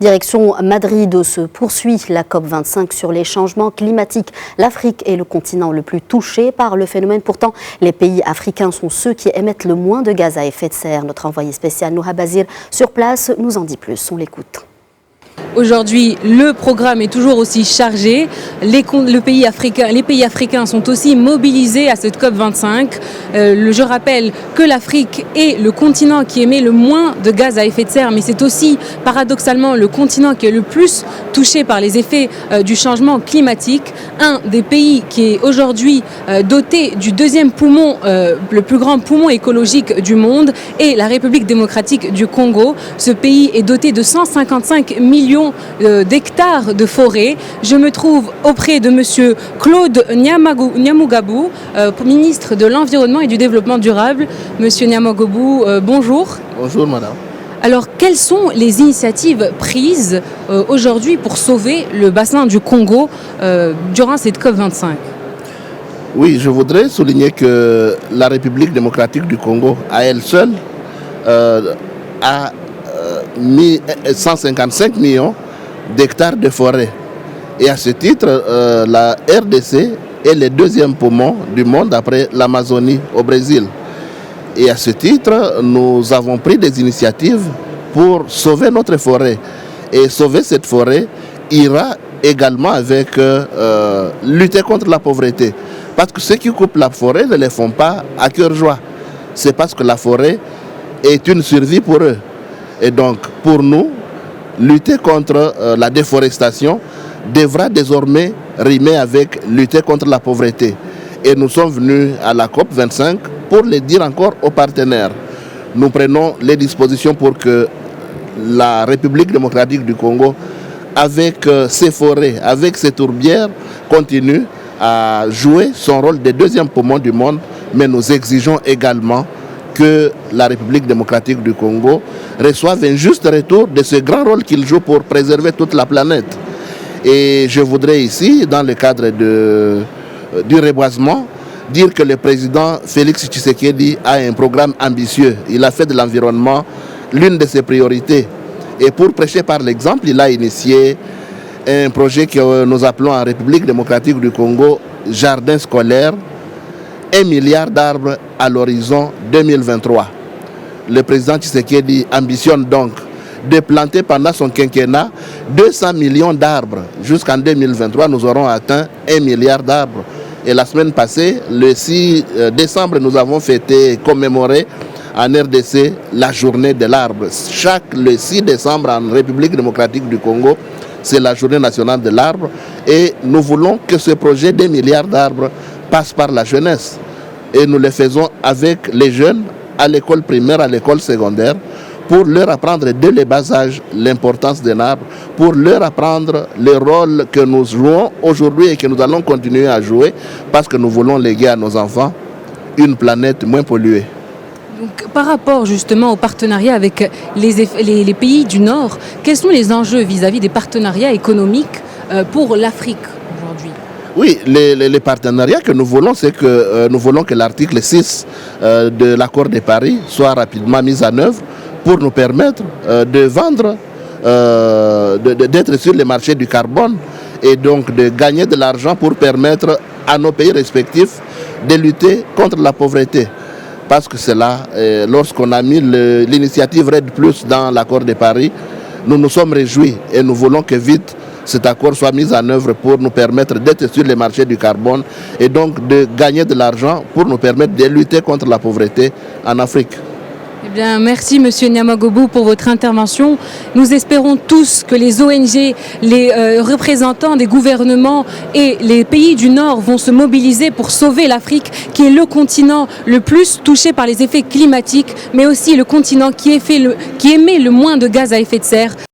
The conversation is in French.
Direction Madrid où se poursuit la COP25 sur les changements climatiques. L'Afrique est le continent le plus touché par le phénomène. Pourtant, les pays africains sont ceux qui émettent le moins de gaz à effet de serre. Notre envoyé spécial Nouha Bazir sur place nous en dit plus. On l'écoute. Aujourd'hui, le programme est toujours aussi chargé. Les pays africains sont aussi mobilisés à cette COP25. Je rappelle que l'Afrique est le continent qui émet le moins de gaz à effet de serre, mais c'est aussi paradoxalement le continent qui est le plus touché par les effets du changement climatique. Un des pays qui est aujourd'hui doté du deuxième poumon, le plus grand poumon écologique du monde, est la République démocratique du Congo. Ce pays est doté de 155 millions d'hectares de forêt. Je me trouve auprès de monsieur Claude Nyamugabo, ministre de l'Environnement et du Développement durable. Monsieur Nyamugabo, bonjour. Bonjour madame. Alors, quelles sont les initiatives prises aujourd'hui pour sauver le bassin du Congo durant cette COP25? Oui, je voudrais souligner que la République démocratique du Congo, à elle seule, a mis 155 millions d'hectares de forêt. Et à ce titre, la RDC est le deuxième poumon du monde après l'Amazonie au Brésil. Et à ce titre, nous avons pris des initiatives pour sauver notre forêt. Et sauver cette forêt ira également avec lutter contre la pauvreté. Parce que ceux qui coupent la forêt ne les font pas à cœur joie. C'est parce que la forêt est une survie pour eux. Et donc, pour nous, lutter contre la déforestation devra désormais rimer avec lutter contre la pauvreté. Et nous sommes venus à la COP25 pour le dire encore aux partenaires. Nous prenons les dispositions pour que la République démocratique du Congo, avec ses forêts, avec ses tourbières, continue à jouer son rôle de deuxième poumon du monde, mais nous exigeons également que la République démocratique du Congo reçoive un juste retour de ce grand rôle qu'il joue pour préserver toute la planète. Et je voudrais ici, dans le cadre du reboisement, dire que le président Félix Tshisekedi a un programme ambitieux. Il a fait de l'environnement l'une de ses priorités. Et pour prêcher par l'exemple, il a initié un projet que nous appelons en République démocratique du Congo Jardin scolaire, 1 milliard d'arbres à l'horizon 2023. Le président Tshisekedi ambitionne donc de planter pendant son quinquennat 200 millions d'arbres. Jusqu'en 2023, nous aurons atteint 1 milliard d'arbres. Et la semaine passée, le 6 décembre, nous avons commémoré en RDC la journée de l'arbre. Le 6 décembre en République démocratique du Congo, c'est la journée nationale de l'arbre. Et nous voulons que ce projet d'1 milliard d'arbres passe par la jeunesse. Et nous le faisons avec les jeunes à l'école primaire, à l'école secondaire, pour leur apprendre dès le bas âge l'importance d'un arbre, pour leur apprendre le rôle que nous jouons aujourd'hui et que nous allons continuer à jouer, parce que nous voulons léguer à nos enfants une planète moins polluée. Donc, par rapport justement au partenariat avec les pays du Nord, quels sont les enjeux vis-à-vis des partenariats économiques pour l'Afrique aujourd'hui? Oui, les partenariats que nous voulons, c'est que nous voulons que l'article 6 de l'accord de Paris soit rapidement mis en œuvre pour nous permettre de vendre, d'être sur le marché du carbone et donc de gagner de l'argent pour permettre à nos pays respectifs de lutter contre la pauvreté. Parce que c'est là, lorsqu'on a mis l'initiative RED Plus dans l'accord de Paris, nous nous sommes réjouis et nous voulons que vite cet accord soit mis en œuvre pour nous permettre d'être sur les marchés du carbone et donc de gagner de l'argent pour nous permettre de lutter contre la pauvreté en Afrique. Eh bien, merci Monsieur Nyamugabo pour votre intervention. Nous espérons tous que les ONG, les représentants des gouvernements et les pays du Nord vont se mobiliser pour sauver l'Afrique, qui est le continent le plus touché par les effets climatiques, mais aussi le continent qui émet le moins de gaz à effet de serre.